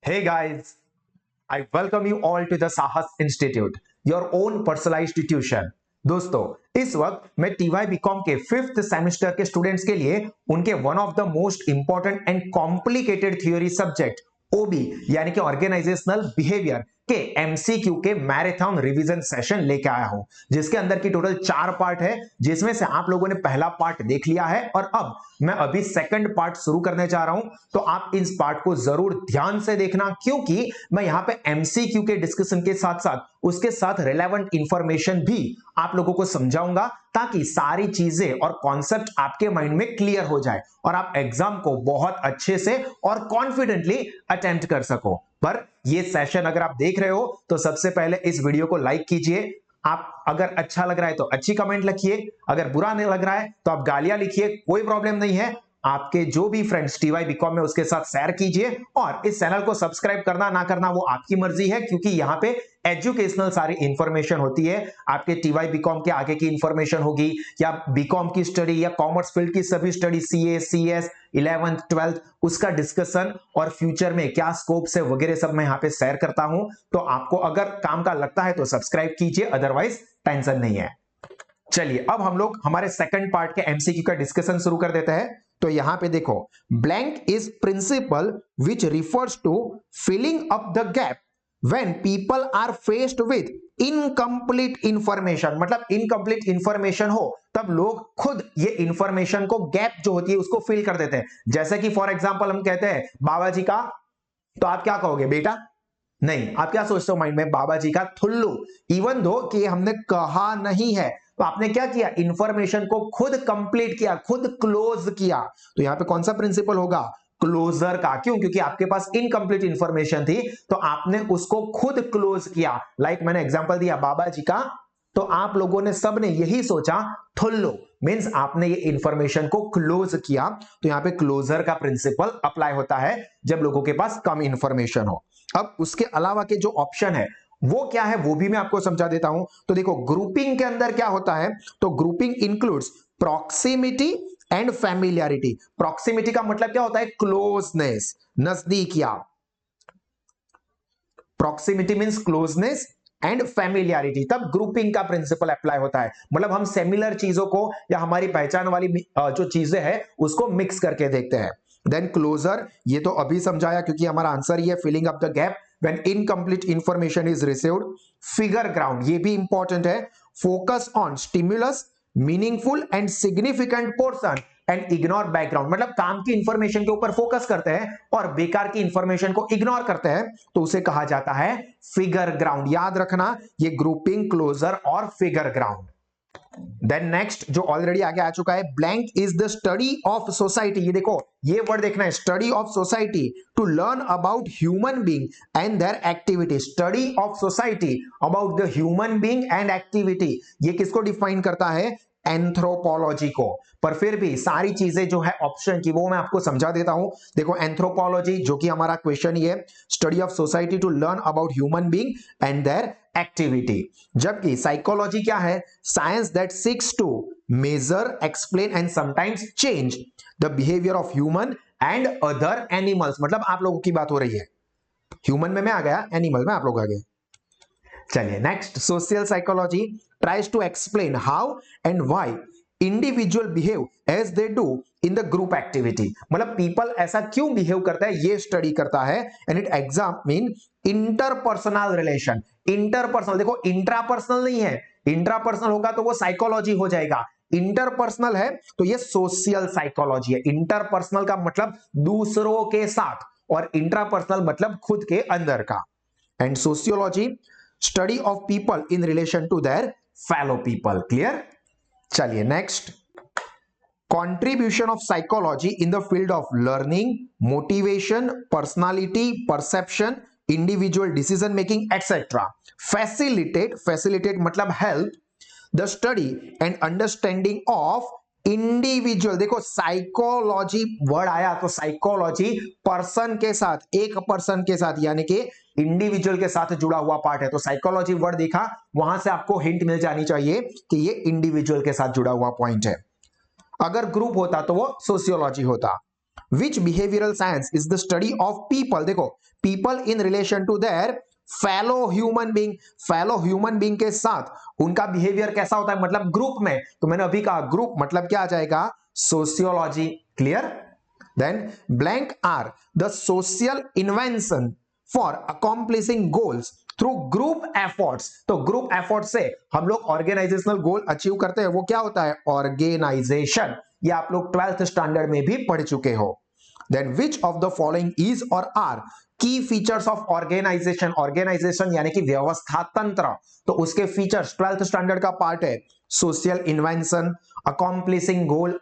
Hey guys, I welcome you all to the Sahas Institute, your own personalized tuition. दोस्तों, इस वक्त मैं TY BCom के 5th semester के स्टूडेंट्स के लिए उनके one of the most important and complicated theory subject OB यानी कि ऑर्गेनाइजेशनल बिहेवियर के एमसीक्यू के मैराथन रिवीजन सेशन लेके आया हूं, जिसके अंदर की टोटल 4 पार्ट है, जिसमें से आप लोगों ने पहला पार्ट देख लिया है और अब मैं अभी सेकंड पार्ट शुरू करने जा रहा हूं। तो आप इस पार्ट को जरूर ध्यान से देखना, क्योंकि मैं यहां पे एमसीक्यू के डिस्कशन के साथ साथ उसके साथ रिलेवेंट इंफॉर्मेशन भी आप लोगों को समझाऊंगा, ताकि सारी चीजें और कॉन्सेप्ट आपके माइंड में क्लियर हो जाए और आप एग्जाम को बहुत अच्छे से और कॉन्फिडेंटली अटेम्प्ट कर सको। पर ये सेशन अगर आप देख रहे हो तो सबसे पहले इस वीडियो को लाइक कीजिए। आप अगर अच्छा लग रहा है तो अच्छी कमेंट लिखिए, अगर बुरा नहीं लग रहा है तो आप गालियां लिखिए, कोई प्रॉब्लम नहीं है। आपके जो भी फ्रेंड्स टीवाई बीकॉम में उसके साथ शेयर कीजिए और इस चैनल को सब्सक्राइब करना ना करना वो आपकी मर्जी है, क्योंकि यहां पे एजुकेशनल सारी इंफॉर्मेशन होती है। आपके टीवाई बीकॉम के आगे की इंफॉर्मेशन होगी या बीकॉम की स्टडी या कॉमर्स फील्ड की सभी study, CA, CS, 11th 12th उसका डिस्कशन और फ्यूचर में क्या स्कोप है वगैरह सब मैं यहां पे शेयर करता हूं। तो आपको अगर काम का लगता है तो सब्सक्राइब कीजिए, अदरवाइज टेंशन नहीं है। चलिए अब हम लोग हमारे सेकंड पार्ट के एमसीक्यू का डिस्कशन शुरू कर देते हैं। तो यहां पे देखो, blank is principle which refers to filling up the gap when people are faced with incomplete information. मतलब इनकम्प्लीट इंफॉर्मेशन हो तब लोग खुद ये इंफॉर्मेशन को, गैप जो होती है उसको फिल कर देते हैं। जैसे कि फॉर एग्जांपल हम कहते हैं बाबा जी का, तो आप क्या कहोगे? बेटा नहीं, आप क्या सोचते हो माइंड में? बाबा जी का ठुल्लू। इवन दो कि हमने कहा नहीं है, तो आपने क्या किया? इंफॉर्मेशन को खुद कंप्लीट किया, खुद क्लोज किया। तो यहां पे कौन सा प्रिंसिपल होगा? क्लोजर का। क्यों? क्योंकि आपके पास इनकम्प्लीट इंफॉर्मेशन थी तो आपने उसको खुद क्लोज किया। लाइक मैंने एग्जांपल दिया बाबा जी का, तो आप लोगों ने सबने यही सोचा ठुल्लू, मींस आपने ये इंफॉर्मेशन को क्लोज किया। तो यहां पे क्लोजर का प्रिंसिपल अप्लाई होता है जब लोगों के पास कम इंफॉर्मेशन हो। अब उसके अलावा के जो ऑप्शन है वो क्या है वो भी मैं आपको समझा देता हूं। तो देखो, ग्रुपिंग के अंदर क्या होता है? तो grouping includes proximity and familiarity. Proximity का मतलब क्या होता है? क्लोजनेस, नजदीकिया। Proximity means closeness and familiarity, तब ग्रुपिंग का प्रिंसिपल अप्लाई होता है। मतलब हम सिमिलर चीजों को या हमारी पहचान वाली जो चीजें हैं उसको मिक्स करके देखते हैं। देन क्लोजर, ये तो अभी समझाया क्योंकि हमारा आंसर ये filling up the gap when incomplete information is received. Figure ground, ये भी इंपॉर्टेंट है। Focus on stimulus, meaningful and significant portion and ignore background. मतलब काम की इंफॉर्मेशन के ऊपर फोकस करते हैं और बेकार की इंफॉर्मेशन को इग्नोर करते हैं, तो उसे कहा जाता है फिगर ग्राउंड। याद रखना, ये ग्रुपिंग, क्लोजर और फिगर ग्राउंड। देन नेक्स्ट जो ऑलरेडी आगे आ चुका है, blank is the study of society. ये देखो, ये वर्ड देखना है, study of society to learn about human being and their activity. Study of society about the human being and activity, ये किसको डिफाइन करता है? एंथ्रोपोलॉजी को। पर फिर भी सारी चीजें जो है ऑप्शन की वो मैं आपको समझा देता हूं। देखो, एंथ्रोपोलॉजी जो कि हमारा क्वेश्चन ही है, study of society to learn about human being and their activity. जबकि साइकोलॉजी क्या है? Science that seeks to measure, explain and sometimes change the behaviour of human and other animals. मतलब आप लोगों की बात हो रही है, ह्यूमन में मैं आ गया, एनिमल में आप लोग आ गए। चलिए next, social psychology tries to explain how and why individual behave as they do in the group activity. मतलब पीपल ऐसा क्यों बिहेव करता है ये स्टडी करता है। And it examine interpersonal relation. Interpersonal, देखो इंट्रापर्सनल नहीं है, इंट्रापर्सनल होगा तो वो साइकोलॉजी हो जाएगा, इंटरपर्सनल है तो ये सोशल साइकोलॉजी है। इंटरपर्सनल का मतलब दूसरों के साथ और इंट्रापर्सनल मतलब खुद के अंदर का। And sociology, study of people in relation to their fellow people. Clear? चलिए next, contribution of psychology in the field of learning, motivation, personality, perception, individual decision making, etc. facilitate मतलब help the study and understanding of individual. देखो psychology word आया तो psychology person के साथ, एक person के साथ यानी कि इंडिविजुअल के साथ जुड़ा हुआ पार्ट है। तो साइकोलॉजी वर्ड देखा, वहां से आपको हिंट मिल जानी चाहिए कि ये इंडिविजुअल के साथ जुड़ा हुआ पॉइंट है। अगर ग्रुप होता तो वो सोशियोलॉजी होता। Which behavioural science is the study of people, देखो people in relation to their fellow human being, fellow human being के साथ उनका बिहेवियर कैसा होता है, मतलब ग्रुप में, तो मैंने अभी कहा ग्रुप मतलब क्या आ जाएगा, sociology, clear. Then blank are the social invention for accomplishing goals through group efforts, तो ग्रुप एफर्ट से हम लोग ऑर्गेनाइजेशनल गोल अचीव करते हैं, वो क्या होता है, ऑर्गेनाइजेशन, ये आप लोग 12th स्टैंडर्ड में भी पढ़ चुके हो। Then which of the following is और are key features of organisation, organisation यानी कि व्यवस्था तंत्र, तो उसके फीचर्स 12th स्टैंडर्ड का पार्ट है, social invention, accomplishing goal,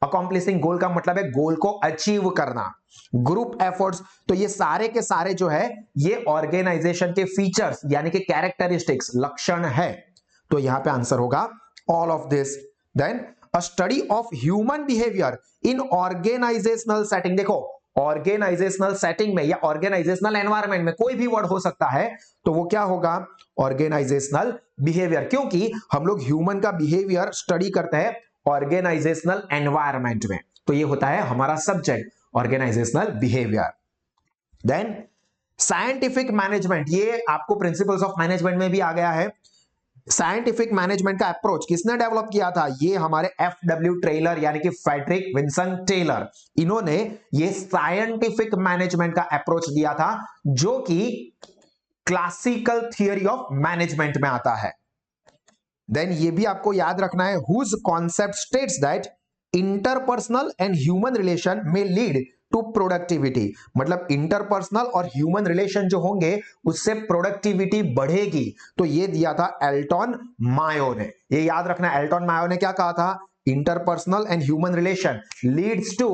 accomplishing goal का मतलब है गोल को अचीव करना, ग्रुप एफर्ट्स, तो ये सारे के सारे जो है ये ऑर्गेनाइजेशन के फीचर्स यानी कि कैरेक्टरिस्टिक्स, लक्षण है, तो यहां पे आंसर होगा all of this. Then a study of human behaviour in organisational setting, देखो ऑर्गेनाइजेशनल सेटिंग में या ऑर्गेनाइजेशनल एनवायरनमेंट में कोई भी वर्ड हो सकता है, तो वो क्या होगा, ऑर्गेनाइजेशनल बिहेवियर, क्योंकि हम लोग ह्यूमन का बिहेवियर स्टडी करते हैं ऑर्गेनाइजेशनल एनवायरनमेंट में, तो ये होता है हमारा subject organisational behaviour. Then scientific management, ये आपको प्रिंसिपल्स ऑफ मैनेजमेंट में भी आ गया है। साइंटिफिक मैनेजमेंट का अप्रोच किसने डेवलप किया था, ये हमारे FW टेलर यानी कि फ्रेडरिक विल्सन टेलर, इन्होंने ये साइंटिफिक मैनेजमेंट का अप्रोच दिया था जो कि क्लासिकल थियरी ऑफ मैनेजमेंट में आता है। देन ये भी आपको याद रखना है, whose concept states that interpersonal and human relation में लीड टू प्रोडक्टिविटी, मतलब इंटरपर्सनल और ह्यूमन रिलेशन जो होंगे उससे प्रोडक्टिविटी बढ़ेगी, तो ये दिया था एल्टन मायो ने, ये याद रखना, एल्टन मायो ने क्या कहा था, interpersonal and human relation leads to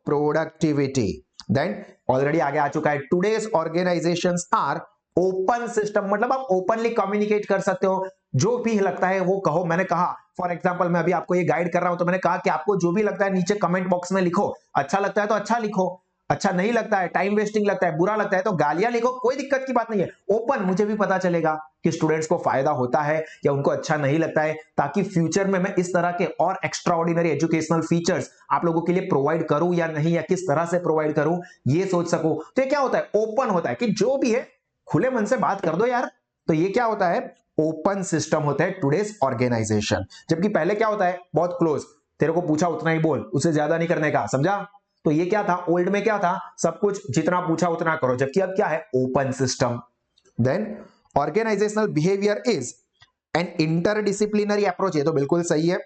productivity. Then already आगे आ चुका है, today's organisations are open system, मतलब आप ओपनली कम्युनिकेट कर सकते हो, जो भी लगता है वो कहो, मैंने कहा फॉर एग्जांपल मैं अभी आपको ये गाइड कर रहा हूं तो मैंने कहा कि आपको जो भी लगता है नीचे कमेंट बॉक्स में लिखो, अच्छा लगता है तो अच्छा लिखो, अच्छा नहीं लगता है, टाइम वेस्टिंग लगता है, बुरा लगता है तो गालियां लिखो, कोई दिक्कत की बात नहीं है, ओपन, मुझे भी पता चलेगा कि स्टूडेंट्स को फायदा होता है या उनको अच्छा नहीं लगता है, ताकि फ्यूचर में मैं इस तरह के और एक्स्ट्रा ऑर्डिनरी एजुकेशनल फीचर्स आप लोगों के लिए प्रोवाइड करूं या नहीं, या किस तरह से प्रोवाइड करूं ये सोच सकूं। तो ये क्या होता है, ओपन होता है कि जो भी है खुले मन से बात कर दो यार, तो ये क्या होता है, ओपन सिस्टम होता है टुडेस ऑर्गेनाइजेशन। जबकि पहले क्या होता है, बहुत क्लोज, तेरे को पूछा उतना ही बोल, उससे ज्यादा नहीं करने का, समझा, तो ये क्या था, ओल्ड में क्या था, सब कुछ जितना पूछा उतना करो, जबकि अब क्या है, open system. Then organisational behaviour is an interdisciplinary approach, ये तो बिल्कुल सही है,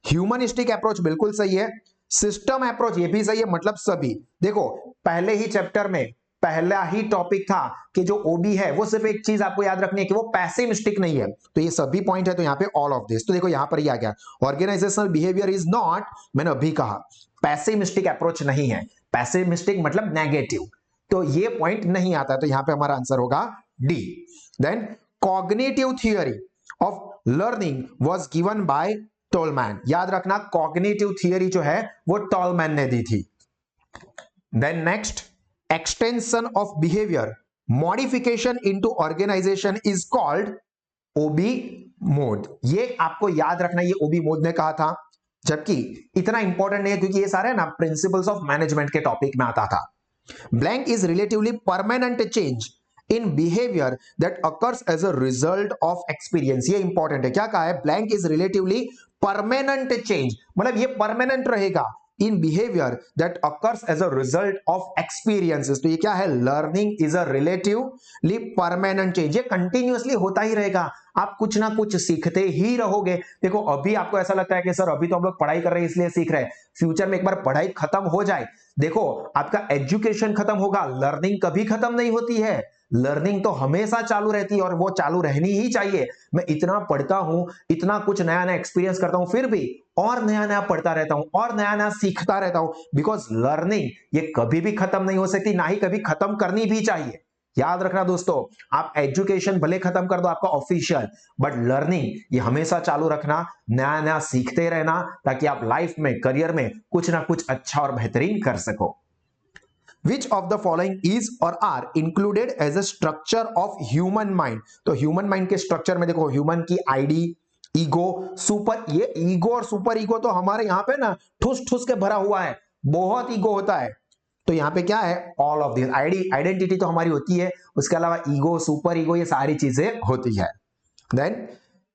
ह्यूमनिस्टिक अप्रोच बिल्कुल सही है, सिस्टम अप्रोच ये भी सही है, मतलब सभी, देखो पहले ही चैप्टर में पहला ही टॉपिक था कि जो ओबी है वो सिर्फ एक चीज आपको याद रखनी है कि वो पैसिमिस्टिक नहीं है, तो ये सभी पॉइंट है, तो यहाँ पे ऑल ऑफ दिस, तो देखो यहाँ पर ही आ गया, ऑर्गेनाइजेशनल बिहेवियर इज नॉट, मैंने अभी कहा पैसिमिस्टिक अप्रोच नहीं है, पैसिमिस्टिक मतलब नेगेटिव, तो ये पॉइंट नहीं आता, तो यहाँ पे हमारा आंसर होगा D. Then cognitive theory of learning was given by Tolman, याद रखना कॉग्निटिव थियरी जो है वो टोलमैन ने दी थी। Then next, extension of behavior modification into organization is called OB mod, ये आपको याद रखना, ये ओबी मोड ने कहा था, जबकि इतना इंपॉर्टेंट नहीं है क्योंकि ये सारे ना प्रिंसिपल्स ऑफ मैनेजमेंट के टॉपिक में आता था। Blank is relatively permanent change in behaviour that occurs as a result of experience, ये इंपॉर्टेंट है, क्या कहा है, blank is relatively permanent change, मतलब ये परमानेंट रहेगा in behavior that occurs as a result of experiences, तो ये क्या है, learning is a relatively permanent change, ये continuously होता ही रहेगा, आप कुछ ना कुछ सीखते ही रहोगे। देखो अभी आपको ऐसा लगता है कि सर अभी तो हम लोग पढ़ाई कर रहे हैं इसलिए सीख रहे हैं, फ्यूचर में एक बार पढ़ाई खत्म हो जाए, देखो आपका एजुकेशन खत्म होगा, लर्निंग कभी खत्म नहीं होती है, लर्निंग तो हमेशा चालू रहती है और वो चालू रहनी ही चाहिए। मैं इतना पढ़ता हूं, इतना कुछ नया नया एक्सपीरियंस करता हूं, फिर भी और नया नया पढ़ता रहता हूं और नया नया सीखता रहता हूं, बिकॉज लर्निंग ये कभी भी खत्म नहीं हो सकती, ना ही कभी खत्म करनी भी चाहिए। याद रखना दोस्तों, आप एजुकेशन भले खत्म कर दो आपका ऑफिशियल, बट लर्निंग ये हमेशा चालू रखना, नया नया सीखते रहना, ताकि आप लाइफ में, करियर में कुछ ना कुछ अच्छा और बेहतरीन कर सको। Which of the following is और are included as a structure of human mind, तो human mind के स्ट्रक्चर में देखो, ह्यूमन की आईडी, ईगो, सुपर, ये ईगो और सुपर ईगो तो हमारे यहाँ पे ना ठुस ठुस के भरा हुआ है, बहुत ईगो होता है। तो यहाँ पे क्या है, ऑल ऑफ दिस। आइडेंटिटी तो हमारी होती है, उसके अलावा ईगो, सुपर ईगो, ये सारी चीजें होती है। Then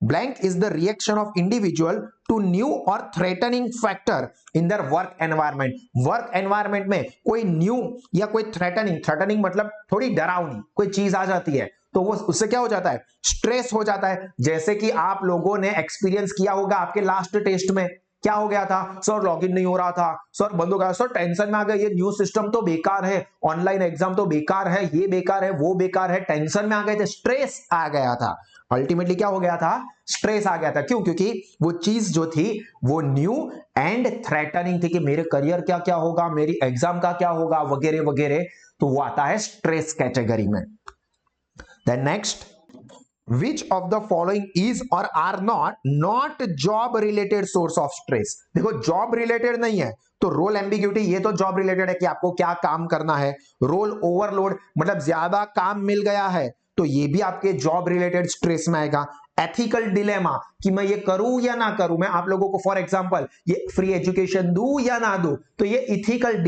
blank is the reaction of individual to new or threatening factor in their work environment। work environment में कोई new या कोई threatening मतलब थोड़ी डरावनी कोई चीज आ जाती है, तो वो उससे क्या हो जाता है, स्ट्रेस हो जाता है। जैसे कि आप लोगों ने एक्सपीरियंस किया होगा आपके लास्ट टेस्ट में, क्या हो गया था, सर लॉगिन नहीं हो रहा था, सर बंद हो गया, सर टेंशन में आ गए, ये न्यू सिस्टम तो बेकार है, ऑनलाइन एग्जाम तो बेकार है, ये बेकार है, वो बेकार है, टेंशन में आ गए थे, स्ट्रेस आ गया था। अल्टीमेटली क्या हो गया था, स्ट्रेस आ गया था। क्यों? क्योंकि वो चीज जो थी वो न्यू एंड थ्रेटनिंग थी कि मेरे करियर क्या क्या होगा, मेरी एग्जाम का क्या होगा, वगैरह वगैरह। तो वो आता है स्ट्रेस कैटेगरी में। Then next, Which of the following is or are not job related source of stress। देखो जॉब रिलेटेड नहीं है तो रोल एम्बिग्यूटी, ये तो जॉब रिलेटेड है कि आपको क्या काम करना है। रोल ओवरलोड मतलब ज्यादा काम मिल गया है, तो ये भी आपके जॉब रिलेटेड स्ट्रेस में आएगा। एथिकल डिलेमा कि मैं ये करूं या ना करूं, मैं आप लोगों को फॉर एग्जांपल ये फ्री एजुकेशन दूं या ना दूं, तो ये इथिकल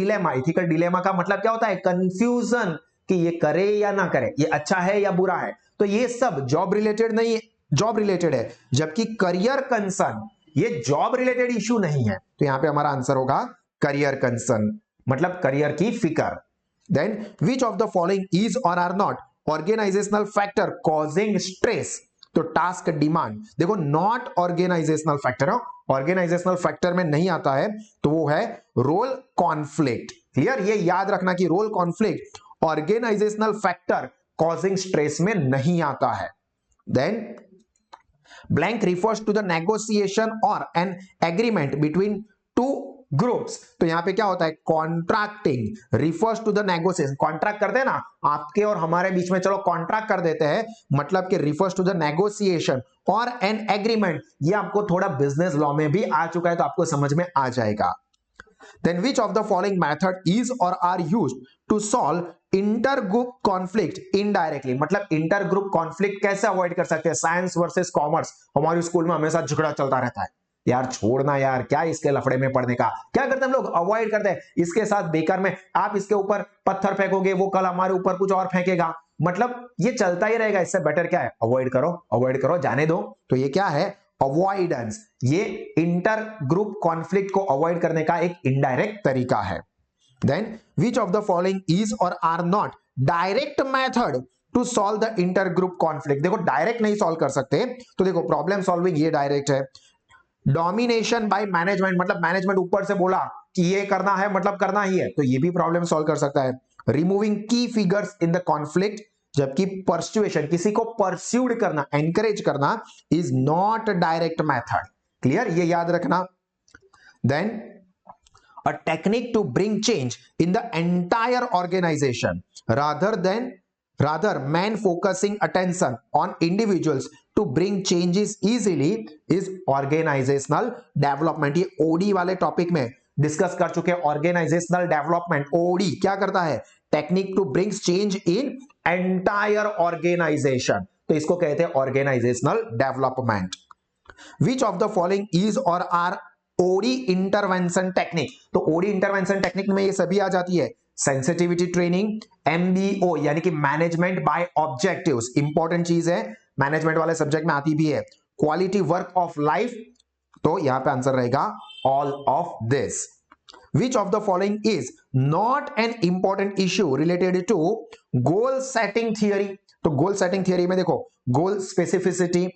डिलेमा का मतलब क्या होता है, कंफ्यूजन कि ये करे या ना करे, ये अच्छा है या बुरा है। तो ये सब जॉब रिलेटेड नहीं है, जॉब रिलेटेड है। जबकि करियर कंसर्न ये जॉब रिलेटेड इशू नहीं है, तो यहां पे हमारा आंसर होगा करियर कंसर्न, मतलब करियर की फिक्र। Then which of the following is और are not organisational factor causing stress. तो टास्क डिमांड, देखो not organisational factor, organisational factor में नहीं आता है, तो वो है रोल कॉन्फ्लिक्ट। क्लियर, ये याद रखना कि role conflict organisational factor causing stress में नहीं आता है। Then blank refers to the negotiation or an agreement between two groups. तो यहां पे क्या होता है, contracting refers to the negotiation. Contract करते हैं ना आपके और हमारे बीच में, चलो कॉन्ट्रैक्ट कर देते हैं, मतलब कि refers to the negotiation or an agreement. ये आपको थोड़ा बिजनेस लॉ में भी आ चुका है, तो आपको समझ में आ जाएगा। Then which of the following method is or are used to solve intergroup conflict indirectly। मतलब इंटरग्रुप कॉन्फ्लिक्ट कैसे अवॉइड कर सकते हैं। साइंस वर्सेस कॉमर्स, हमारे स्कूल में हमेशा झगड़ा चलता रहता है, यार छोड़ना यार, क्या इसके लफड़े में पड़ने का। क्या करते हैं हम लोग, अवॉइड करते हैं, इसके साथ बेकार में आप इसके ऊपर पत्थर फेंकोगे, वो कल हमारे ऊपर कुछ और फेंकेगा, मतलब ये चलता ही रहेगा। इससे बेटर क्या है, अवॉइड करो, जाने दो। तो ये क्या है, अवॉइडेंस, ये इंटर ग्रुप कॉन्फ्लिक्ट को अवॉइड करने का एक इनडायरेक्ट तरीका है। Then which of the following is और are not direct method to solve the inter group conflict. देखो डायरेक्ट नहीं सॉल्व कर सकते, तो देखो प्रॉब्लम सॉल्विंग ये डायरेक्ट है। डोमिनेशन बाय मैनेजमेंट, मतलब मैनेजमेंट ऊपर से बोला कि ये करना है, मतलब करना ही है, तो ये भी प्रॉब्लम सॉल्व कर सकता है। रिमूविंग की फिगर्स इन द कॉन्फ्लिक्ट, जबकि परस्युएशन किसी को परस्यूड करना, एनकरेज करना, is not direct method. Clear, ये याद रखना। Then a technique to bring change in the entire organisation rather man focusing attention on individuals to bring changes easily is organizational development। ये OD वाले topic में discuss कर चुके हैं। Organizational development, OD क्या करता है, technique to brings change in entire organization, तो इसको कहते हैं organizational development. Which of the following is और आर ओडी इंटरवेंशन टेक्निक। तो ओडी इंटरवेंशन टेक्निक में ये सभी आ जाती है। सेंसिटिविटी ट्रेनिंग, एमबीओ यानी कि मैनेजमेंट बाय ऑब्जेक्टिव्स, इंपॉर्टेंट चीज है, मैनेजमेंट वाले सब्जेक्ट में आती भी है। क्वालिटी वर्क ऑफ लाइफ, तो यहां पे आंसर रहेगा all of this. Which of the following is not an important issue related to goal setting theory। तो गोल सेटिंग थियरी में देखो गोल स्पेसिफिसिटी,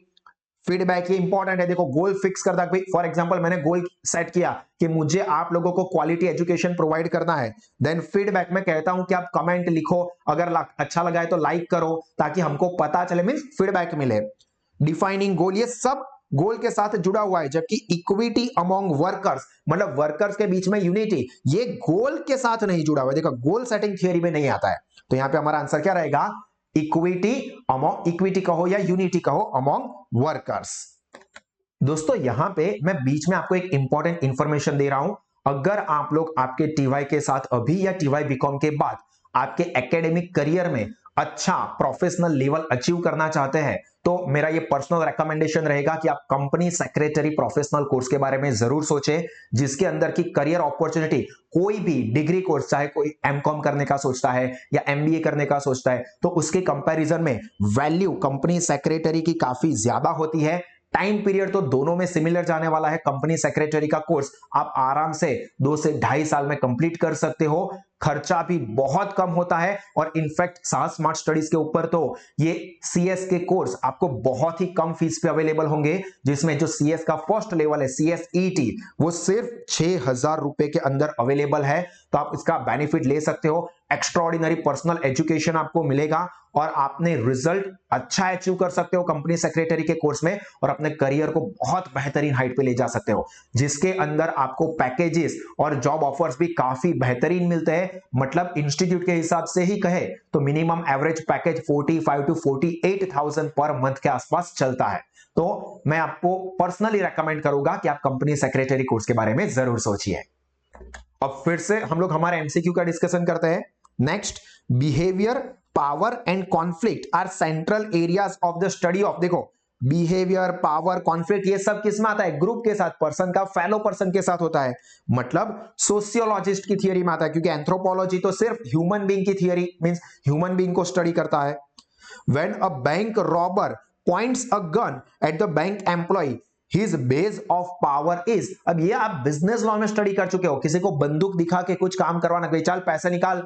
फीडबैक, ये इंपॉर्टेंट है। देखो गोल फिक्स करता है, फॉर एग्जांपल मैंने गोल सेट किया कि मुझे आप लोगों को क्वालिटी एजुकेशन प्रोवाइड करना है, देन फीडबैक में कहता हूं कि आप कमेंट लिखो, अगर अच्छा लगा है तो लाइक करो, ताकि हमको पता चले, मींस फीडबैक मिले। डिफाइनिंग गोल, ये सब गोल के साथ जुड़ा हुआ है। जबकि इक्विटी अमॉन्ग वर्कर्स, मतलब वर्कर्स के बीच में यूनिटी, ये गोल के साथ नहीं जुड़ा हुआ है। देखो गोल सेटिंग थियरी में नहीं आता है, तो यहां पे हमारा आंसर क्या रहेगा, इक्विटी अमॉन्ग, इक्विटी कहो या यूनिटी कहो, अमॉन्ग वर्कर्स। दोस्तों यहां पे मैं बीच में आपको एक इंपॉर्टेंट इंफॉर्मेशन दे रहा हूं। अगर आप लोग आपके टीवाई के साथ अभी या टीवाई बीकॉम के बाद आपके एकेडमिक करियर में अच्छा प्रोफेशनल लेवल अचीव करना चाहते हैं तो मेरा ये पर्सनल रेकमेंडेशन रहेगा कि आप कंपनी सेक्रेटरी प्रोफेशनल कोर्स के बारे में जरूर सोचें, जिसके अंदर की करियर अपॉर्चुनिटी कोई भी डिग्री कोर्स, चाहे कोई एमकॉम करने का सोचता है या एमबीए करने का सोचता है, तो उसके कंपैरिजन में वैल्यू कंपनी सेक्रेटरी की काफी ज्यादा होती है। टाइम पीरियड तो दोनों में सिमिलर जाने वाला है। कंपनी सेक्रेटरी का कोर्स आप आराम से 2 से 2.5 साल में कंप्लीट कर सकते हो, खर्चा भी बहुत कम होता है और इनफैक्ट साहस स्मार्ट स्टडीज के ऊपर तो ये सीएस के कोर्स आपको बहुत ही कम फीस पे अवेलेबल होंगे, जिसमें जो सीएस का फर्स्ट लेवल है सीएसईटी वो सिर्फ 6,000 रुपए के अंदर अवेलेबल है। तो आप इसका बेनिफिट ले सकते हो। एक्स्ट्राऑर्डिनरी पर्सनल एजुकेशन आपको मिलेगा और आपने रिजल्ट अच्छा अचीव कर सकते हो कंपनी सेक्रेटरी के कोर्स में और अपने करियर को बहुत बेहतरीन हाइट पे ले जा सकते हो, जिसके अंदर आपको पैकेजेस और जॉब ऑफर्स भी काफी बेहतरीन मिलते हैं। मतलब इंस्टीट्यूट के हिसाब से ही कहे तो minimum average package 45 to 48,000 per month के आसपास चलता है। तो मैं आपको पर्सनली रेकमेंड करूंगा कि आप कंपनी सेक्रेटरी कोर्स के बारे में जरूर सोचिए। अब फिर से हम लोग हमारे एमसीक्यू का डिस्कशन करते हैं। Next, behavior, power and conflict are central areas of the study of, देखो बिहेवियर, पावर, कॉन्फ्लिक्ट ये सब किसमें आता है? ग्रुप के साथ, पर्सन का फेलो पर्सन के साथ होता है। मतलब सोशियोलॉजिस्ट की थियरी में आता है, क्योंकि एंथ्रोपोलॉजी तो सिर्फ ह्यूमन बीइंग की थियरी मींस ह्यूमन बीइंग को स्टडी करता है। When a bank robber points a gun at the bank employee His base of power is, अब ये आप बिजनेस लॉ में स्टडी कर चुके हो, किसी को बंदूक दिखा के कुछ काम करवाना, कोई चल पैसे निकाल,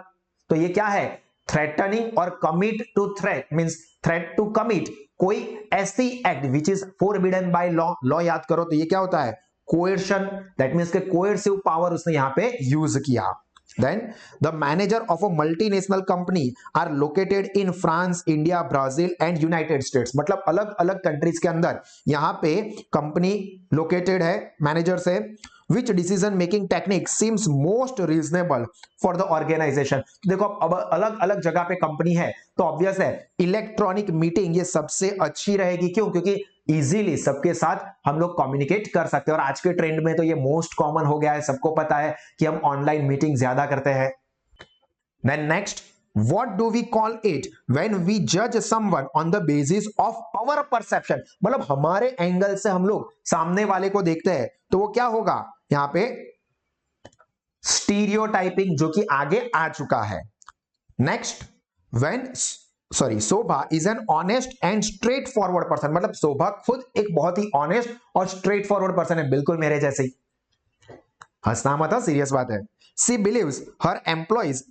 तो ये क्या है? थ्रेटनिंग और commit to threat means threat to commit कोई ऐसी act which is forbidden by law, law याद करो तो ये क्या होता है? कोएर्शन, दैट मींस के कोएर्सिव पावर उसने यहां पे यूज किया। Then the manager of a multinational company are located in France, India, Brazil and United States, मतलब अलग अलग कंट्रीज के अंदर यहां पे कंपनी लोकेटेड है, मैनेजर्स है। Which decision making technique seems most reasonable for the organization? देखो अब अलग अलग जगह पे कंपनी है तो ऑब्वियस है इलेक्ट्रॉनिक मीटिंग ये सबसे अच्छी रहेगी। क्यों? क्योंकि इजीली सबके साथ हम लोग कम्युनिकेट कर सकते हैं और आज के ट्रेंड में तो ये मोस्ट कॉमन हो गया है, सबको पता है कि हम ऑनलाइन मीटिंग ज्यादा करते हैं। Then next, what do we call it when we judge someone on the basis of our perception? मतलब हमारे एंगल से हम लोग सामने वाले को देखते हैं तो वो क्या होगा? यहां पे स्टीरियोटाइपिंग जो कि आगे आ चुका है। Next, when Shobha is an honest and straight forward person, मतलब शोभा खुद एक बहुत ही ऑनेस्ट और स्ट्रेट फॉरवर्ड पर्सन है, बिल्कुल मेरे जैसे ही। हंसना मत, सीरियस बात है। She believes her employees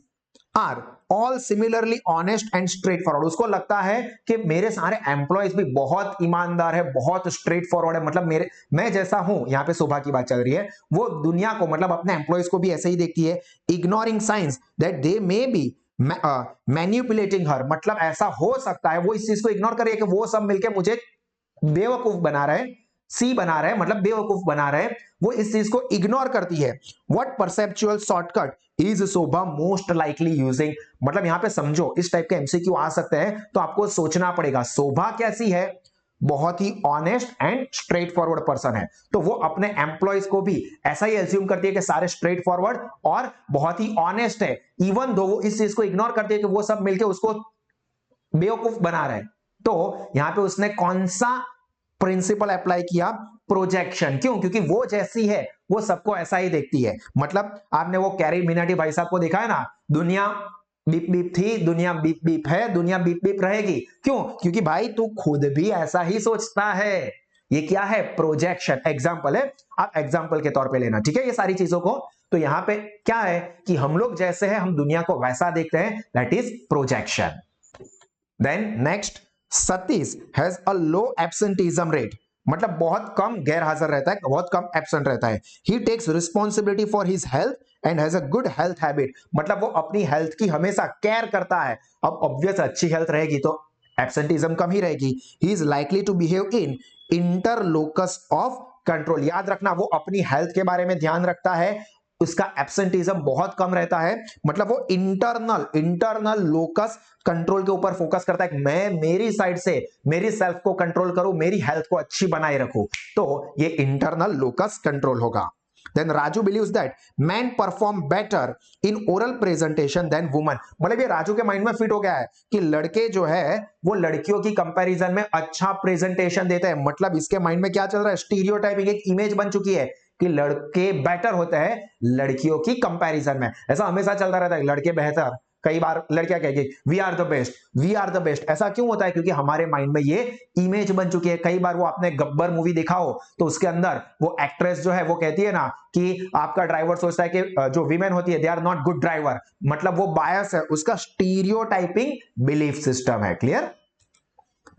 are all similarly honest and straight forward, उसको लगता है कि मेरे सारे एम्प्लॉइज भी बहुत ईमानदार है, बहुत स्ट्रेट फॉरवर्ड है, मतलब मैं जैसा हूं, यहां पे शोभा की बात चल रही है, वो दुनिया को मतलब अपने एम्प्लॉइज को भी ऐसे ही देखती है। Ignoring signs that they may be manipulating her, मतलब ऐसा हो सकता है वो इस चीज को इग्नोर करे कि वो सब मिलके मुझे बेवकूफ बना रहे, सी बना रहे, मतलब बेवकूफ बना रहे, वो इस चीज को इग्नोर करती है। What perceptual shortcut is Shobha most likely using, मतलब यहां पे समझो इस टाइप के एमसीक्यू आ सकते हैं तो आपको सोचना पड़ेगा शोभा कैसी है? बहुत ही honest and straight forward person है, तो वो अपने एम्प्लॉइज को भी ऐसा ही एज्यूम करती है कि सारे स्ट्रेट फॉरवर्ड और बहुत ही ऑनेस्ट है, इवन दो वो इस चीज को इग्नोर करती है कि वो सब मिलकर उसको बेवकूफ बना रहे हैं। तो यहां पे उसने कौन सा प्रिंसिपल अप्लाई किया? प्रोजेक्शन। क्यों? क्योंकि वो जैसी है वो सबको ऐसा ही देखती है। मतलब आपने वो कैरी मिनाटी भाई साहब को देखा है ना, दुनिया बीप बीप थी, दुनिया बीप बीप है, दुनिया बीप बीप रहेगी। क्यों? क्योंकि भाई तू खुद भी ऐसा ही सोचता है। ये क्या है? प्रोजेक्शन। एग्जाम्पल है, आप एग्जाम्पल के तौर पे लेना, ठीक है, ये सारी चीजों को। तो यहां पे क्या है कि हम लोग जैसे हैं हम दुनिया को वैसा देखते हैं, that is projection. Then next, Satish has a low absenteeism rate, मतलब बहुत कम गैर हाजिर रहता है, बहुत कम एब्सेंट रहता है। He takes responsibility for his health and has a good health habit, मतलब वो अपनी हेल्थ की हमेशा केयर करता है। अब ऑब्वियस अच्छी हेल्थ रहेगी तो एब्सेंटिज्म कम ही रहेगी। He is likely to behave in internal locus of control, याद रखना वो अपनी हेल्थ के बारे में ध्यान रखता है, उसका एब्सेंटिज्म बहुत कम रहता है, मतलब वो इंटरनल लोकस कंट्रोल के ऊपर फोकस करता है कि मैं मेरी साइड से मेरी सेल्फ को कंट्रोल करूं, मेरी हेल्थ को अच्छी बनाए रखूं, तो ये इंटरनल लोकस कंट्रोल होगा। Then Raju believes that men perform better in oral presentation than women. मतलब ये राजू के माइंड में फिट हो गया है कि लड़के जो है वो लड़कियों की कंपैरिजन में अच्छा प्रेजेंटेशन देते हैं। मतलब इसके माइंड में क्या चल रहा है, स्टीरियोटाइपिंग एक इमेज बन चुकी है कि लड़के बेटर होते हैं लड़कियों की कंपैरिजन में। ऐसा हमेशा चलता रहता है, लड़के बेहतर, कई बार लड़कियां कहेगी we are the best, we are the best. ऐसा क्यों होता है? क्योंकि हमारे माइंड में ये इमेज बन चुकी है। कई बार वो आपने गब्बर मूवी देखा हो तो उसके अंदर वो एक्ट्रेस जो है वो कहती है ना कि आपका ड्राइवर सोचता है कि जो वीमेन होती है they are not good driver, मतलब वो बायस है, उसका स्टीरियोटाइपिंग बिलीफ सिस्टम है। Clear?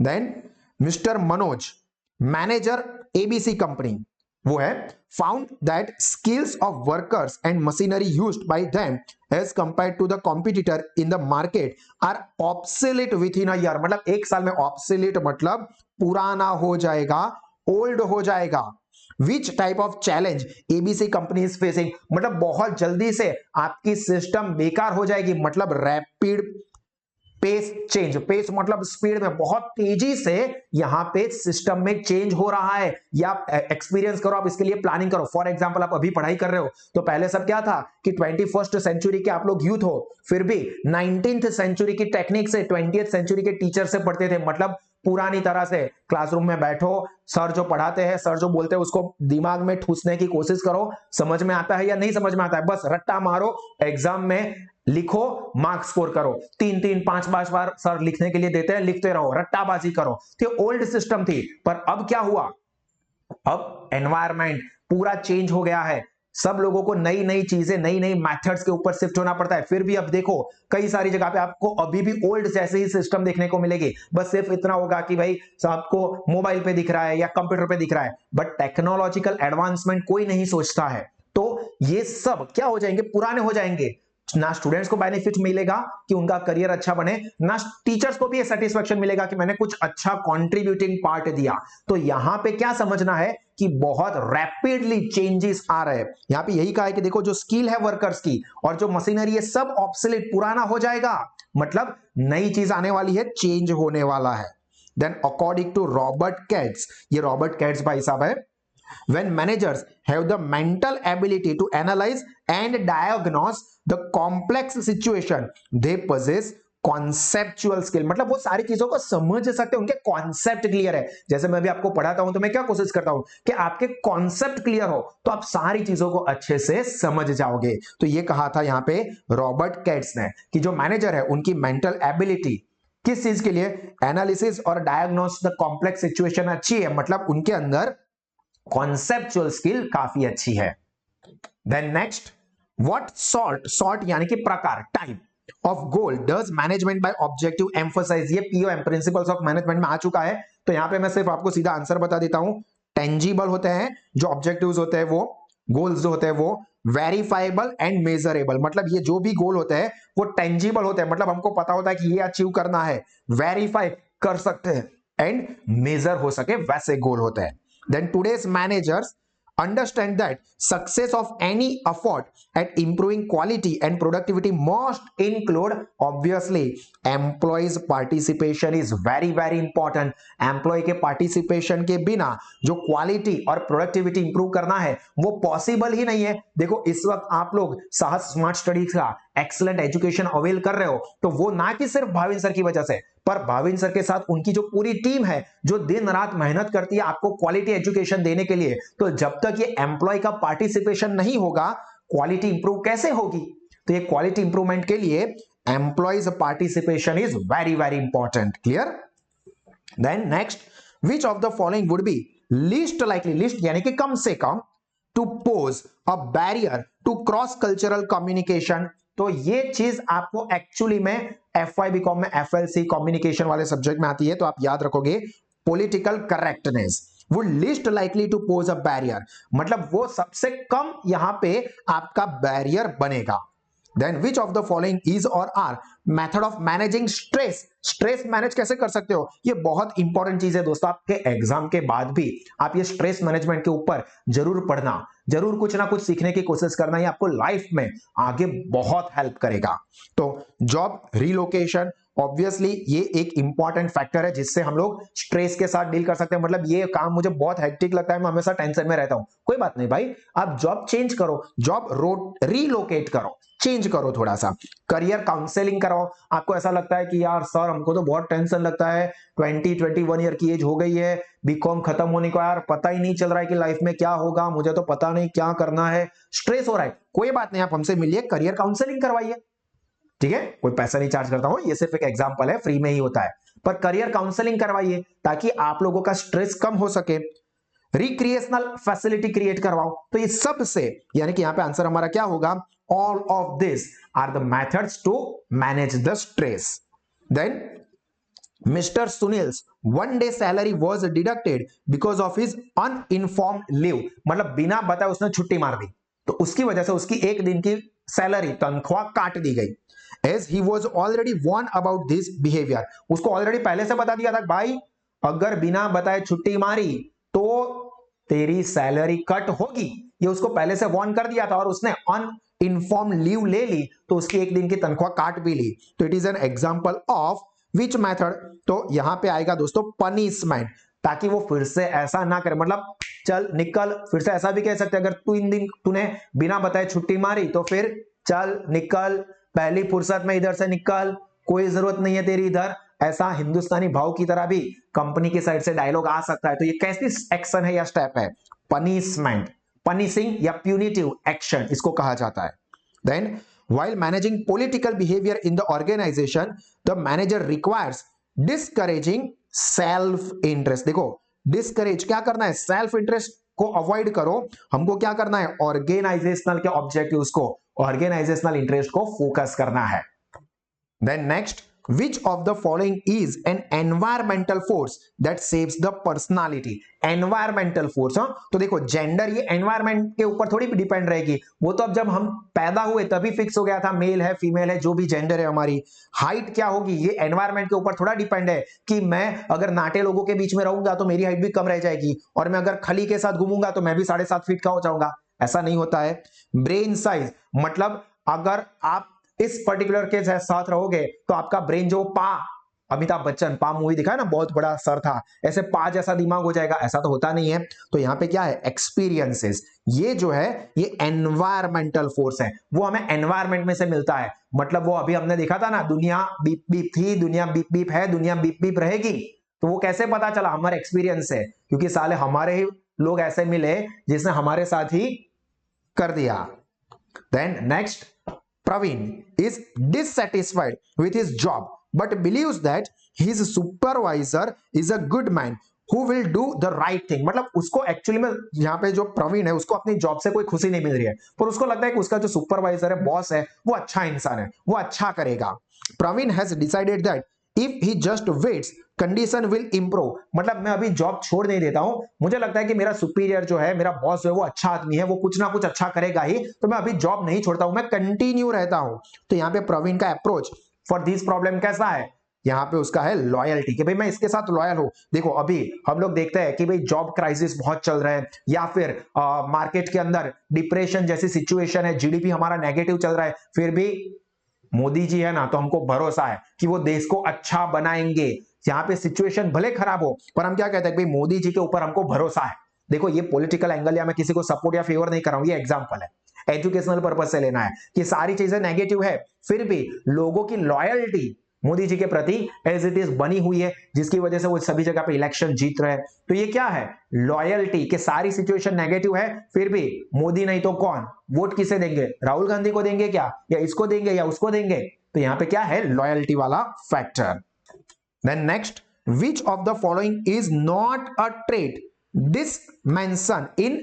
Then mister Manoj, manager ABC company, वो है found that skills of workers and machinery used by them as compared to the competitor in the market are obsolete within a year. मतलब एक साल में, obsolete मतलब पुराना हो जाएगा, ओल्ड हो जाएगा। Which type of challenge ABC company is facing, मतलब बहुत जल्दी से आपकी सिस्टम बेकार हो जाएगी। मतलब रैपिड पेस चेंज, पेस मतलब स्पीड में बहुत तेजी से यहां पे सिस्टम में चेंज हो रहा है। या एक्सपीरियंस करो, आप इसके लिए प्लानिंग करो। फॉर एग्जांपल आप अभी पढ़ाई कर रहे हो तो पहले सब क्या था कि 21st सेंचुरी के आप लोग यूथ हो, फिर भी 19th सेंचुरी की टेक्निक से 20th सेंचुरी के टीचर से पढ़ते थे। मतलब पुरानी तरह से क्लासरूम में बैठो, सर जो पढ़ाते हैं, सर जो बोलते हैं उसको दिमाग में ठूसने की कोशिश करो, समझ में आता है या नहीं समझ में आता है, बस रट्टा मारो, एग्जाम में लिखो, मार्क्स स्कोर करो। 3-3 5-5 बार सर लिखने के लिए देते हैं, लिखते रहो, रट्टाबाजी करो। तो ओल्ड सिस्टम थी। पर अब क्या हुआ, अब एनवायरमेंट पूरा चेंज हो गया है। सब लोगों को नई नई चीजें, नई नई मेथड्स के ऊपर शिफ्ट होना पड़ता है। फिर भी अब देखो कई सारी जगह पे आपको अभी भी ओल्ड जैसे ही सिस्टम देखने को मिलेगी। बस सिर्फ इतना होगा कि भाई सबको मोबाइल पे दिख रहा है या कंप्यूटर पे दिख रहा है, बट टेक्नोलॉजिकल एडवांसमेंट कोई नहीं सोचता है। तो ये सब क्या हो जाएंगे, पुराने हो जाएंगे। ना स्टूडेंट्स को बेनिफिट मिलेगा कि उनका करियर अच्छा बने, ना टीचर्स को भी ये सेटिस्फेक्शन मिलेगा कि मैंने कुछ अच्छा कंट्रीब्यूटिंग पार्ट दिया। तो यहां पे क्या समझना है कि बहुत रैपिडली चेंजेस आ रहे हैं। यहां पे यही कहा है कि देखो जो स्किल है वर्कर्स की और जो मशीनरी है सब ऑब्सोलीट, पुराना हो जाएगा। मतलब नई चीज आने वाली है, चेंज होने वाला है। Then according to Robert Katz, ये रॉबर्ट कैट्स भाई साहब है, when managers have the mental ability to analyze and diagnose the complex situation, they possess conceptual skill. मतलब वो सारी चीजों को समझ सकते हैं, उनके कॉन्सेप्ट क्लियर है। जैसे मैं भी आपको पढ़ाता हूं तो मैं क्या कोशिश करता हूं कि आपके कॉन्सेप्ट क्लियर हो तो आप सारी चीजों को अच्छे से समझ जाओगे। तो ये कहा था यहां पे रॉबर्ट कैट्स ने कि जो मैनेजर है उनकी मेंटल एबिलिटी किस चीज के लिए, एनालिसिस और डायग्नोस द कॉम्प्लेक्स सिचुएशन अच्छी है। मतलब उनके अंदर कॉन्सेप्चुअल स्किल काफी अच्छी है। देन नेक्स्ट, व्हाट सॉर्ट यानी कि प्रकार, type of goal does management by objective emphasize. ये पीओएम प्रिंसिपल्स ऑफ मैनेजमेंट में आ चुका है। तो यहां पे मैं सिर्फ आपको सीधा आंसर बता देता हूं। टेंजिबल होते हैं जो ऑब्जेक्टिव्स होते हैं, वो गोल्स जो होते हैं वो वेरीफाइबल एंड मेजरेबल। मतलब ये जो भी गोल होते हैं वो टेंजिबल होते हैं, मतलब हमको पता होता है कि ये अचीव करना है, वेरीफाई कर सकते हैं, एंड मेजर हो सके वैसे गोल होते हैं। Then today's managers understand that success of any effort at improving quality and productivity must include obviously employees participation is very very important। employee के participation के बिना जो quality और productivity improve करना है वो possible ही नहीं है। देखो इस वक्त आप लोग साहस स्मार्ट स्टडीज का एक्सलेंट एजुकेशन अवेल कर रहे हो तो वो ना कि सिर्फ भाविन सर की वजह से, पर भाविन सर के साथ उनकी जो पूरी टीम है जो दिन रात मेहनत करती है आपको क्वालिटी एजुकेशन देने के लिए। तो जब तक ये एम्प्लॉय का पार्टिसिपेशन नहीं होगा क्वालिटी इंप्रूव कैसे होगी? तो ये क्वालिटी इंप्रूवमेंट के लिए employees participation is very very important. Clear? Then next, which of the following would be least likely, least यानी कि कम से कम, to pose a barrier to cross cultural communication. तो ये चीज आपको एक्चुअली में एफवाई बीकॉम में एफएलसी कम्युनिकेशन वाले सब्जेक्ट में आती है, तो आप याद रखोगे पॉलिटिकल करेक्टनेस वो least likely to pose a barrier, मतलब वो सबसे कम यहां पे आपका बैरियर बनेगा। Then which of the following is और are method of managing stress. Stress manage कैसे कर सकते हो, ये बहुत इंपॉर्टेंट चीज है दोस्तों। आपके एग्जाम के बाद भी आप ये स्ट्रेस मैनेजमेंट के ऊपर जरूर पढ़ना, जरूर कुछ ना कुछ सीखने की कोशिश करना, ये आपको लाइफ में आगे बहुत हेल्प करेगा। तो जॉब रिलोकेशन ऑब्वियसली ये एक इंपॉर्टेंट फैक्टर है जिससे हम लोग स्ट्रेस के साथ डील कर सकते हैं। मतलब ये काम मुझे बहुत हेक्टिक लगता है, मैं हमेशा टेंशन में रहता हूं, कोई बात नहीं भाई, आप जॉब चेंज करो, जॉब रीलोकेट करो, चेंज करो, थोड़ा सा करियर काउंसलिंग कराओ। आपको ऐसा लगता है कि यार सर हमको तो बहुत टेंशन लगता है, 21 ईयर की एज हो गई है, बीकॉम खत्म होने को यार पता ही नहीं चल रहा है कि लाइफ में क्या होगा, मुझे तो पता नहीं क्या करना है, स्ट्रेस हो रहा है। कोई बात नहीं, आप हमसे मिलिए, करियर काउंसलिंग करवाइए, ठीक है, कोई पैसा नहीं चार्ज करता हूं, ये सिर्फ एक एग्जांपल है, फ्री में ही होता है, पर करियर काउंसलिंग करवाइए ताकि आप लोगों का स्ट्रेस कम हो सके। रिक्रिएशनल फैसिलिटी क्रिएट करवाओ। तो ये सब से, यानी कि यहां पे आंसर हमारा क्या होगा, all of this are the methods to manage the stress. Then mister Sunil's 1 day salary was deducted because of his uninformed leave, मतलब बिना बताए उसने छुट्टी मार दी, तो उसकी वजह से उसकी एक दिन की सैलरी, तनख्वाह काट दी गई। As he was already warned about this behavior, उसको ऑलरेडी पहले से बता दिया था भाई अगर बिना बताए छुट्टी मारी तो तेरी सैलरी कट होगी, ये उसको पहले से वार्न कर दिया था, और उसने अनइन्फॉर्म लीव ले ली तो उसकी एक दिन की तनख्वाह काट भी ली। तो it is an example of which method, तो यहां पे आएगा दोस्तों पनिशमेंट, ताकि वो फिर से ऐसा ना करे, मतलब चल निकल, फिर से ऐसा भी कह सकते हैं अगर तू इन दिन तूने बिना बताए छुट्टी मारी तो फिर चल निकल, पहली फुर्सत में इधर से निकल, कोई जरूरत नहीं है तेरी इधर, ऐसा हिंदुस्तानी भाव की तरह भी कंपनी की साइड से डायलॉग आ सकता है। तो ये कैसी एक्शन है या स्टेप है, पनिशमेंट, पनिशिंग या प्यूनिटिव एक्शन इसको कहा जाता है। Then while managing political behavior in the organization the manager requires discouraging self interest। देखो डिस्करेज क्या करना है, सेल्फ इंटरेस्ट को अवॉइड करो, हमको क्या करना है, ऑर्गेनाइजेशनल के ऑब्जेक्टिव्स को, ऑर्गेनाइजेशनल इंटरेस्ट को फोकस करना है। Then next, which of the following is an environmental force that shapes the personality। environmental force, हाँ, तो देखो जेंडर ये एनवायरमेंट के ऊपर थोड़ी डिपेंड रहेगी, वो तो अब जब हम पैदा हुए तभी फिक्स हो गया था, मेल है फीमेल है जो भी जेंडर है हमारी। हाइट क्या होगी ये एनवायरमेंट के ऊपर थोड़ा डिपेंड है, कि मैं अगर नाटे लोगों के बीच में रहूंगा तो मेरी हाइट भी कम रह जाएगी, और मैं अगर खली के साथ घूमूंगा तो मैं भी 7.5 फीट का हो जाऊंगा, ऐसा नहीं होता है। ब्रेन साइज, मतलब अगर आप इस पर्टिकुलर के साथ रहोगे तो आपका ब्रेन जो अमिताभ बच्चन पा मूवी दिखा है ना, बहुत बड़ा सर था, ऐसे पा जैसा दिमाग हो जाएगा, ऐसा तो होता नहीं है। तो यहाँ पे क्या है, एक्सपीरियंसेस, ये जो है ये एनवायरमेंटल फोर्स है, वो हमें एनवायरमेंट में से मिलता है। मतलब वो अभी हमने देखा था ना, दुनिया बीप बीप थी, दुनिया बीप बीप है, दुनिया बीप बीप रहेगी, तो वो कैसे पता चला, हमारे एक्सपीरियंस से, क्योंकि साले हमारे ही लोग ऐसे मिले जिसने हमारे साथ ही कर दिया। Then next, Praveen is dissatisfied with his job but believes that his supervisor is a good man who will do the right thing। मतलब उसको एक्चुअली में यहाँ पे जो प्रवीण है उसको अपनी जॉब से कोई खुशी नहीं मिल रही है, पर उसको लगता है कि उसका जो सुपरवाइजर है, बॉस है, वो अच्छा इंसान है, वो अच्छा करेगा। Praveen has decided that if he just waits condition will improve, मतलब मैं अभी जॉब छोड़ नहीं देता हूं, मुझे लगता है कि मेरा सुपीरियर जो है, मेरा बॉस जो है वो अच्छा आदमी है, वो कुछ ना कुछ अच्छा करेगा ही, तो मैं अभी जॉब नहीं छोड़ता हूं, मैं कंटिन्यू रहता हूं। तो यहाँ पे प्रवीण का अप्रोच फॉर दिस प्रॉब्लम कैसा है, यहाँ पे उसका है लॉयल्टी, कि भाई मैं इसके साथ लॉयल हूं। देखो अभी हम लोग देखते हैं कि भाई जॉब क्राइसिस बहुत चल रहा है, या फिर मार्केट के अंदर डिप्रेशन जैसी सिचुएशन है, जीडीपी हमारा नेगेटिव चल रहा है, फिर भी मोदी जी है ना, तो हमको भरोसा है कि वो देश को अच्छा बनाएंगे। यहाँ पे सिचुएशन भले खराब हो, पर हम क्या कहते हैं, भाई मोदी जी के ऊपर हमको भरोसा है। देखो ये पॉलिटिकल एंगल या मैं किसी को सपोर्ट या फेवर नहीं कर रहा हूं, ये एग्जांपल है, एजुकेशनल पर्पज से लेना है कि सारी चीजें नेगेटिव है, फिर भी लोगों की लॉयल्टी मोदी जी के प्रति एज इट इज बनी हुई है, जिसकी वजह से वो सभी जगह पे इलेक्शन जीत रहे हैं। तो ये क्या है, लॉयल्टी, के सारी सिचुएशन नेगेटिव है, फिर भी मोदी नहीं तो कौन, वोट किसे देंगे, राहुल गांधी को देंगे क्या, या इसको देंगे या उसको देंगे, तो यहां पे क्या है, लॉयल्टी वाला factor. Then next, which of the following is not a trait this mention in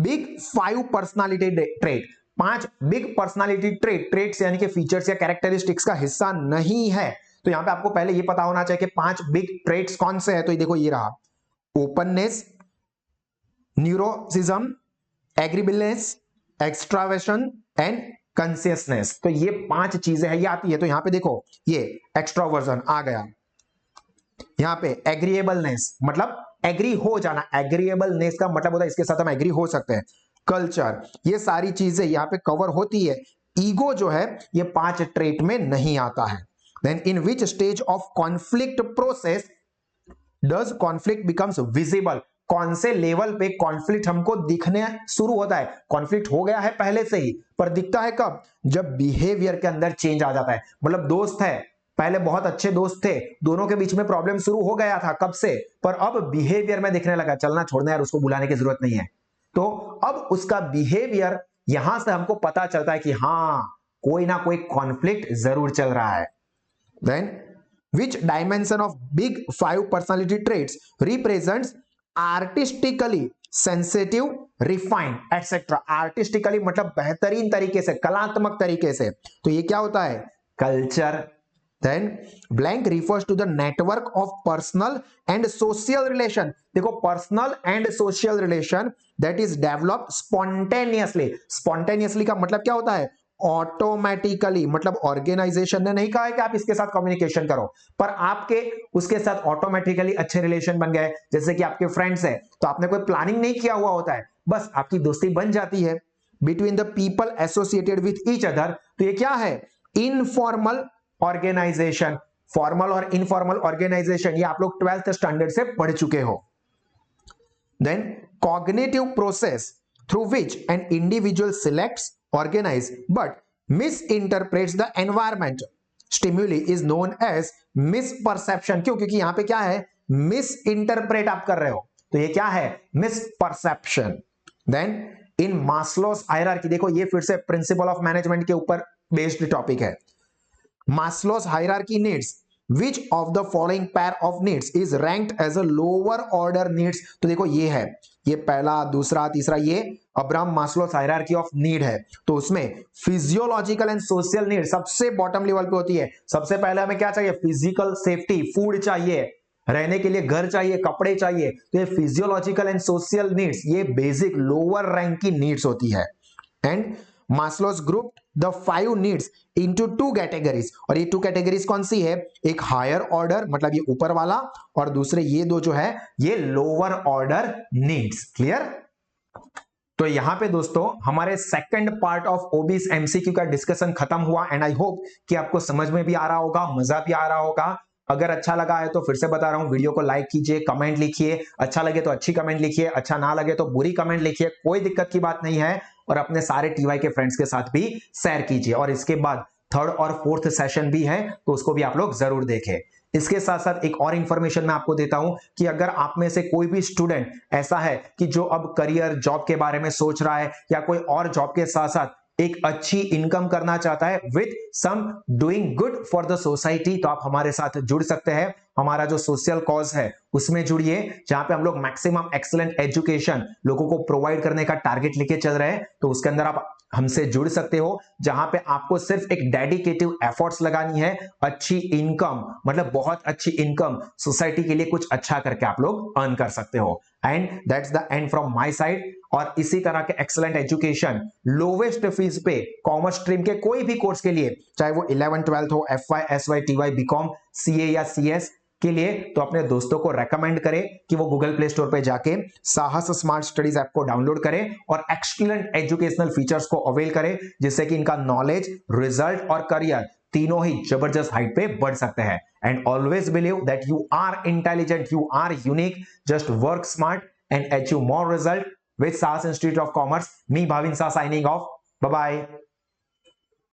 big 5 personality trait। 5 big personality traits यानी कि फीचर्स या कैरेक्टरिस्टिक्स का हिस्सा नहीं है। तो यहां पे आपको पहले ये पता होना चाहिए कि 5 बिग ट्रेट्स कौन से हैं। तो ये देखो, ये रहा, ओपननेस, न्यूरोसिज्म, एग्रीबलनेस, एक्सट्रावर्जन एंड कॉन्शियसनेस। तो ये 5 चीजें हैं, ये आती है। तो यहां पे देखो, ये एक्सट्रावर्जन आ गया, यहां पे एग्रीएबलनेस मतलब एग्री हो जाना, एग्रीएबलनेस का मतलब होता है इसके साथ हम एग्री हो सकते हैं। कल्चर, ये सारी चीजें यहां पे कवर होती है। ईगो जो है ये 5 ट्रेट में नहीं आता है। Then in which stage of conflict process does conflict becomes visible, कौन से लेवल पे कॉन्फ्लिक्ट हमको दिखने शुरू होता है। कॉन्फ्लिक्ट हो गया है पहले से ही, पर दिखता है कब, जब बिहेवियर के अंदर चेंज आ जाता है। मतलब दोस्त है, पहले बहुत अच्छे दोस्त थे, दोनों के बीच में प्रॉब्लम शुरू हो गया था कब से, पर अब बिहेवियर में दिखने लगा, चलना छोड़ना यार, उसको बुलाने की जरूरत नहीं है। तो अब उसका बिहेवियर, यहां से हमको पता चलता है कि हाँ, कोई ना कोई कॉन्फ्लिक्ट जरूर चल रहा है। Then which dimension of big five personality traits represents artistically sensitive, refined etc. artistically मतलब बेहतरीन तरीके से, कलात्मक तरीके से, तो ये क्या होता है, culture. then blank refers to the network of personal and social relation, देखो personal and social relation that is developed spontaneously, spontaneously का मतलब क्या होता है, ऑटोमेटिकली, मतलब ऑर्गेनाइजेशन ने नहीं कहा है कि आप इसके साथ कम्युनिकेशन करो, पर आपके उसके साथ ऑटोमेटिकली अच्छे रिलेशन बन गए। जैसे कि आपके फ्रेंड्स हैं, तो आपने कोई प्लानिंग नहीं किया हुआ होता है, बस आपकी दोस्ती बन जाती है between the people associated with each other. तो ये क्या है, इनफॉर्मल ऑर्गेनाइजेशन। फॉर्मल और इनफॉर्मल ऑर्गेनाइजेशन ये आप लोग 12th स्टैंडर्ड से पढ़ चुके हो। Then cognitive process through which an individual selects, organize but misinterprets the environment stimuli is known as misperception। क्यों, क्योंकि यहां पे क्या है, मिसइंटरप्रेट आप कर रहे हो, तो ये क्या है, मिसपरसेप्शन। देन इन मास्लोस हायरार्की, देखो ये फिर से प्रिंसिपल ऑफ मैनेजमेंट के ऊपर बेस्ड टॉपिक है। मास्लोस hierarchy needs which of the following pair of needs is ranked as a lower order needs। तो देखो ये है, ये पहला, दूसरा, तीसरा, ये अब्राहम मास्लोस हायरार्की ऑफ नीड है। तो उसमें फिजियोलॉजिकल एंड सोशल नीड सबसे बॉटम लेवल पे होती है। सबसे पहले हमें क्या चाहिए, फिजिकल सेफ्टी, फूड चाहिए, रहने के लिए घर चाहिए, कपड़े चाहिए। तो ये फिजियोलॉजिकल एंड सोशल नीड्स ये बेसिक लोअर रैंक की नीड्स होती है। And मास्लोस group the 5 needs into 2 categories, और ये 2 कैटेगरीज कौन सी है, एक हायर ऑर्डर मतलब ये ऊपर वाला, और दूसरे ये दो जो है ये लोअर ऑर्डर नीड्स। क्लियर। तो यहां पे दोस्तों हमारे second part of obese MCQ का डिस्कशन खत्म हुआ, एंड आई होप कि आपको समझ में भी आ रहा होगा, मजा भी आ रहा होगा। अगर अच्छा लगा है तो फिर से बता रहा हूं, वीडियो को लाइक कीजिए, कमेंट लिखिए, अच्छा लगे तो अच्छी कमेंट लिखिए, अच्छा ना लगे तो बुरी कमेंट लिखिए, कोई दिक्कत की बात नहीं है। और अपने सारे टीवाई के फ्रेंड्स के साथ भी शेयर कीजिए। और इसके बाद 3rd और 4th सेशन भी है, तो उसको भी आप लोग जरूर देखें। इसके साथ साथ एक और इंफॉर्मेशन मैं आपको देता हूं कि अगर आप में से कोई भी स्टूडेंट ऐसा है कि जो अब करियर जॉब के बारे में सोच रहा है, या कोई और जॉब के साथ साथ एक अच्छी इनकम करना चाहता है with some doing good for the society, तो आप हमारे साथ जुड़ सकते हैं। हमारा जो सोशल कॉज है उसमें जुड़िए, जहां पे हम लोग मैक्सिमम एक्सीलेंट एजुकेशन लोगों को प्रोवाइड करने का टारगेट लेके चल रहे हैं। तो उसके अंदर आप हमसे जुड़ सकते हो, जहां पे आपको सिर्फ एक डेडिकेटिव एफर्ट्स लगानी है, अच्छी इनकम, मतलब बहुत अच्छी इनकम, सोसाइटी के लिए कुछ अच्छा करके आप लोग अर्न कर सकते हो। And that's the end from my side. और इसी तरह के एक्सीलेंट एजुकेशन लोवेस्ट फीस पे कॉमर्स स्ट्रीम के कोई भी कोर्स के लिए, चाहे वो 11th 12th हो, FY SY TY BCom CA या CS के लिए, तो अपने दोस्तों को रेकमेंड करें कि वो गूगल प्ले स्टोर पे जाके साहस स्मार्ट स्टडीज ऐप को डाउनलोड करें और एक्सीलेंट एजुकेशनल फीचर्स को अवेल करें, जिससे कि इनका नॉलेज, रिजल्ट और करियर तीनों ही जबरदस्त हाइट पे बढ़ सकते हैं। And always believe that you are intelligent, you are unique, just work smart and achieve more result with SAS Institute of Commerce. Me Bhavin Shah signing off. Bye bye.